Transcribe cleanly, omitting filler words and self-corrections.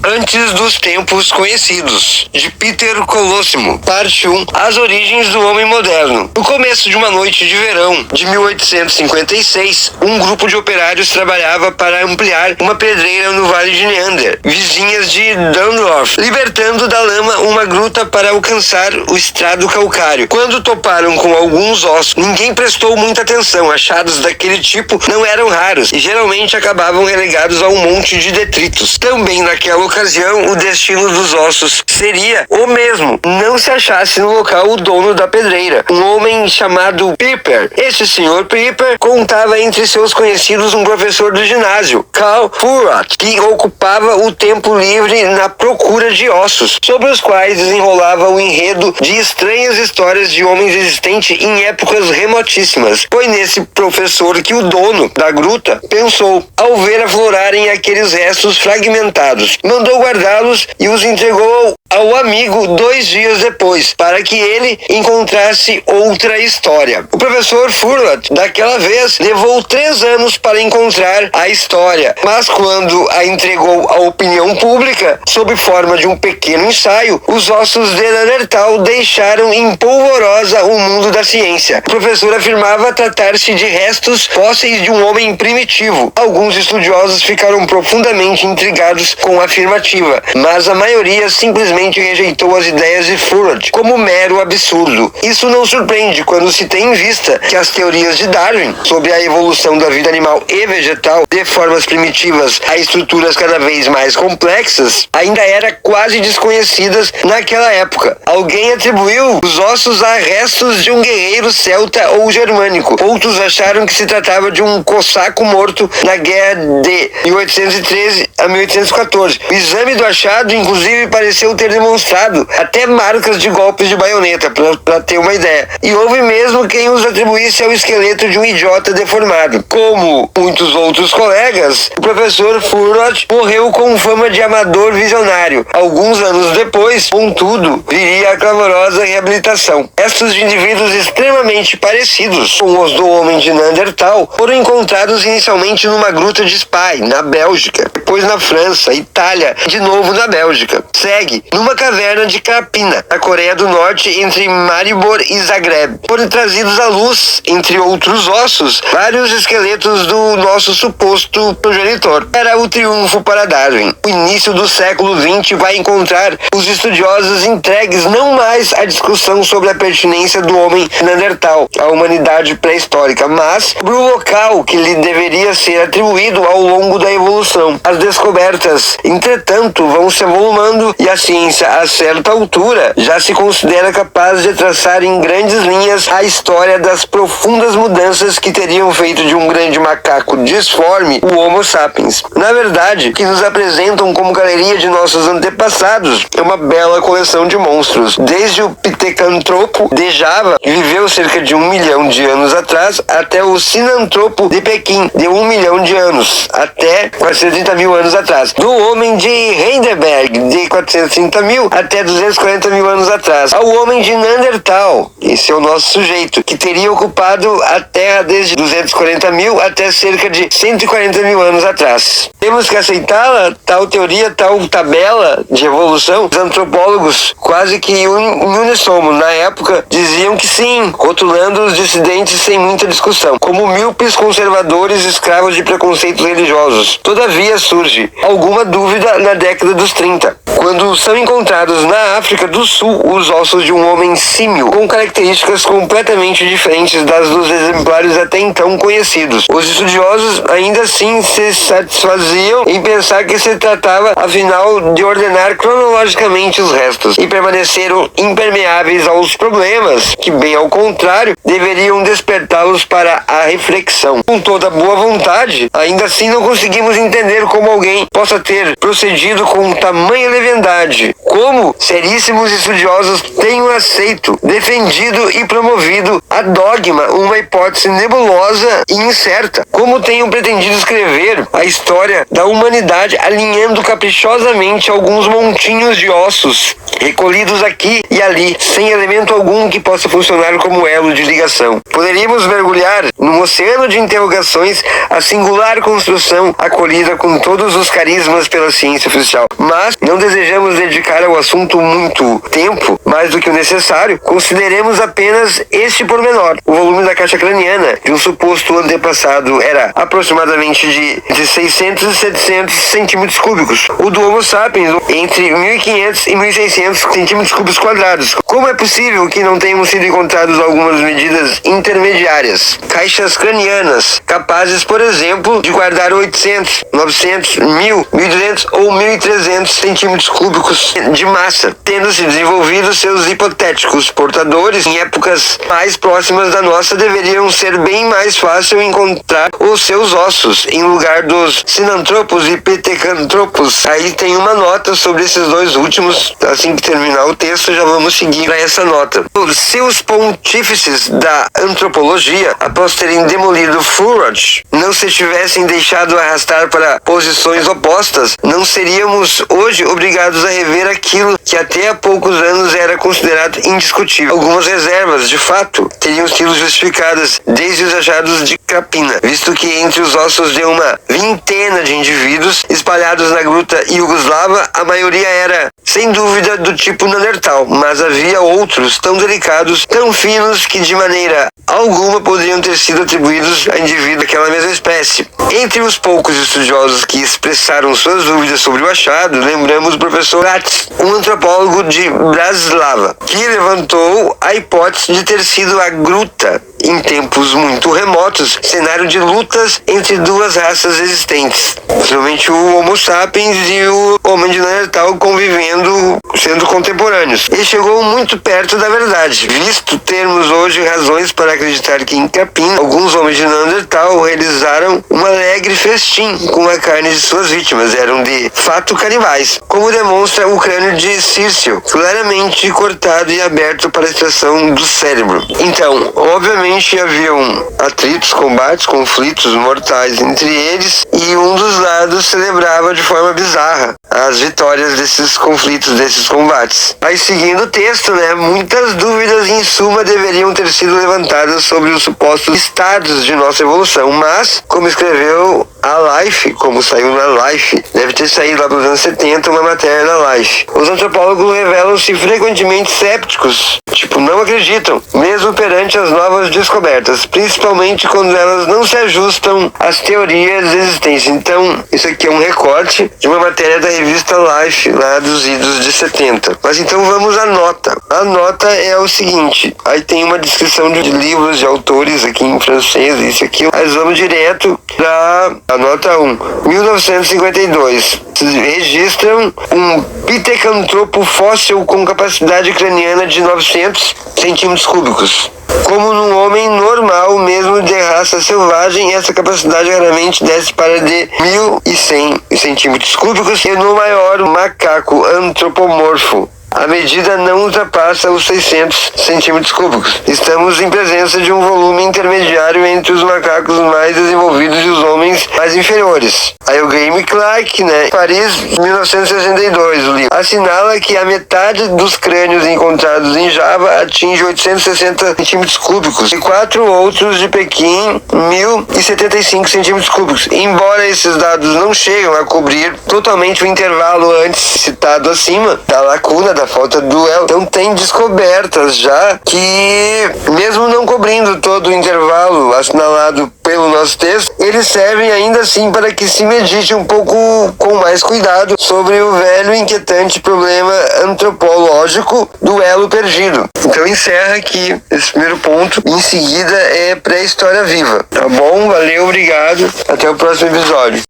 Antes dos tempos conhecidos, de Peter Colosimo, parte 1, as origens do homem moderno. No começo de uma noite de verão de 1856, um grupo de operários trabalhava para ampliar uma pedreira no Vale de Neander, vizinhas de Dundorf, libertando da lama uma gruta para alcançar o estrado calcário. Quando toparam com alguns ossos, ninguém prestou muita atenção. Achados daquele tipo não eram raros e geralmente acabavam relegados a um monte de detritos. Também naquela ocasião, o destino dos ossos seria o mesmo, não se achasse no local o dono da pedreira, um homem chamado Piper. Esse senhor Piper contava entre seus conhecidos um professor do ginásio, Karl Furat, que ocupava o tempo livre na procura de ossos, sobre os quais desenrolava o enredo de estranhas histórias de homens existentes em épocas remotíssimas. Foi nesse professor que o dono da gruta pensou, ao ver aflorarem aqueles restos fragmentados. Mandou guardá-los e os entregou ao amigo 2 dias depois, para que ele encontrasse outra história. O professor Furat, daquela vez, levou 3 anos para encontrar a história, mas quando a entregou à opinião pública, sob forma de um pequeno ensaio, os ossos de Neandertal deixaram em polvorosa o mundo da ciência. O professor afirmava tratar-se de restos fósseis de um homem primitivo. Alguns estudiosos ficaram profundamente intrigados com a afirmativa, mas a maioria simplesmente rejeitou as ideias de Furat como mero absurdo. Isso não surpreende quando se tem em vista que as teorias de Darwin sobre a evolução da vida animal e vegetal, de formas primitivas a estruturas cada vez mais complexas, ainda eram quase desconhecidas naquela época. Alguém atribuiu os ossos a restos de um guerreiro celta ou germânico. Outros acharam que se tratava de um cossaco morto na guerra de 1813 a 1814. O exame do achado, inclusive, pareceu ter demonstrado até marcas de golpes de baioneta, para ter uma ideia. E houve mesmo quem os atribuísse ao esqueleto de um idiota deformado. Como muitos outros colegas, o professor Furat morreu com fama de amador visionário. Alguns anos depois, contudo, viria a clamorosa reabilitação. Estes indivíduos extremamente parecidos com os do homem de Neandertal foram encontrados inicialmente numa gruta de Spy, na Bélgica, depois na França, Itália, de novo na Bélgica. Segue numa caverna de Krapina, na Coreia do Norte, entre Maribor e Zagreb. Foram trazidos à luz, entre outros ossos, vários esqueletos do nosso suposto progenitor. Era o triunfo para Darwin. O início do século XX vai encontrar os estudiosos entregues não mais à discussão sobre a pertinência do homem Neandertal à humanidade pré-histórica, mas sobre o local que lhe deveria ser atribuído ao longo da evolução. As descobertas, entretanto, vão se avolumando e a ciência, a certa altura, já se considera capaz de traçar em grandes linhas a história das profundas mudanças que teriam feito de um grande macaco disforme o Homo sapiens. Na verdade, o que nos apresentam como galeria de nossos antepassados é uma bela coleção de monstros. Desde o Pithecanthropo de Java, que viveu cerca de 1 milhão de anos atrás, até o Sinanthropo de Pequim, de 1 milhão de anos, até 430 mil anos atrás. Do homem de Heidelberg, de 430 mil até 240 mil anos atrás, ao homem de Neandertal, esse é o nosso sujeito, que teria ocupado a Terra desde 240 mil até cerca de 140 mil anos atrás. Temos que aceitá-la, tal teoria, tal tabela de evolução. Os antropólogos, quase que em unissono, na época, diziam que sim, rotulando os dissidentes sem muita discussão, como míopes conservadores escravos de preconceitos religiosos. Todavia surge alguma dúvida na década dos 30, quando são encontrados na África do Sul os ossos de um homem símio, com características completamente diferentes das dos exemplares até então conhecidos. Os estudiosos ainda assim se satisfaziam em pensar que se tratava, afinal, de ordenar cronologicamente os restos, e permaneceram impermeáveis aos problemas, que, bem ao contrário, deveriam despertá-los para a reflexão. Com toda boa vontade, ainda assim não conseguimos entender como alguém possa ter procedido com tamanha leviandade, como seríssimos estudiosos tenham aceito, defendido e promovido a dogma, uma hipótese nebulosa e incerta, como tenham pretendido escrever a história da humanidade alinhando caprichosamente alguns montinhos de ossos recolhidos aqui e ali, sem elemento algum que possa funcionar como elo de ligação. Poderíamos mergulhar num oceano de interrogações a singular construção acolhida com todos os carismas pela ciência oficial, mas não desejamos dedicar ao assunto muito tempo, mais do que o necessário. Consideremos apenas este pormenor. O volume da caixa craniana de um suposto antepassado era aproximadamente de entre 600 e 700 centímetros cúbicos. O do Homo sapiens entre 1500 e 1600 centímetros cúbicos quadrados. Como é possível que não tenham sido encontradas algumas medidas intermediárias? Caixas cranianas capazes, por exemplo, de guardar 800, 900, 1000, 1200 ou 1300 centímetros cúbicos de massa, tendo se desenvolvido seus hipotéticos portadores em épocas mais próximas da nossa, deveriam ser bem mais fácil encontrar os seus ossos em lugar dos sinantropos e pitecantropos. Aí tem uma nota sobre esses dois últimos. Assim que terminar o texto, já vamos seguir para essa nota. Se os pontífices da antropologia, após terem demolido Furage, não se tivessem deixado arrastar para posições opostas, não seríamos hoje obrigados a rever aquilo que até há poucos anos era considerado indiscutível. Algumas reservas, de fato, teriam sido justificadas desde os achados de Krapina, visto que entre os ossos de uma vintena de indivíduos espalhados na gruta iugoslava, a maioria era, sem dúvida, do tipo Neandertal, mas havia outros tão delicados, tão finos, que de maneira alguma poderiam ter sido atribuídos a indivíduos daquela mesma espécie. Entre os poucos estudiosos que expressaram suas dúvidas sobre o achado, lembramos o professor Ratz, um antropólogo de Bratislava, que levantou a hipótese de ter sido a gruta, em tempos muito remotos, cenário de lutas entre duas raças existentes, principalmente o Homo sapiens e o homem de Neandertal convivendo, sendo contemporâneos. Ele chegou muito perto da verdade, visto termos hoje razões para acreditar que em Krapina, alguns homens de Neandertal realizaram um alegre festim com a carne de suas vítimas, eram de fato canibais, como demonstra o crânio de Cício, claramente cortado e aberto para a extração do cérebro. Então, obviamente, haviam atritos, combates, conflitos mortais entre eles, e um dos lados celebrava de forma bizarra as vitórias desses conflitos, desses combates. Aí, seguindo o texto, muitas dúvidas em suma deveriam ter sido levantadas sobre os supostos estados de nossa evolução, mas, como escreveu a Life, como saiu na Life, deve ter saído lá nos anos 70 uma matéria na Life. Os antropólogos revelam-se frequentemente cépticos, não acreditam, mesmo perante as novas descobertas, principalmente quando elas não se ajustam às teorias existentes. Então, isso aqui é um recorte de uma matéria da revista Life, lá dos idos de 70. Mas então vamos à nota. A nota é o seguinte, aí tem uma descrição de livros, de autores aqui em francês, isso aqui. Mas vamos direto para a nota 1. 1952. Registram um pitecantropo fóssil com capacidade craniana de 900 centímetros cúbicos. Como num homem normal, mesmo de raça selvagem, essa capacidade raramente desce para de 1100 centímetros cúbicos, e no maior macaco antropomorfo a medida não ultrapassa os 600 centímetros cúbicos. Estamos em presença de um volume intermediário entre os macacos mais desenvolvidos e os homens mais inferiores. Aí o Graham Clark, Paris, 1962, o livro, assinala que a metade dos crânios encontrados em Java atinge 860 centímetros cúbicos e 4 outros de Pequim, 1075 centímetros cúbicos. Embora esses dados não chegam a cobrir totalmente o intervalo antes citado acima, da lacuna, da falta do elo, então tem descobertas já que, mesmo não cobrindo todo o intervalo assinalado pelo nosso texto, eles servem ainda assim para que se medite um pouco com mais cuidado sobre o velho e inquietante problema antropológico do elo perdido. Então encerra aqui esse primeiro ponto. Em seguida é pré-história viva. Tá bom? Valeu, obrigado. Até o próximo episódio.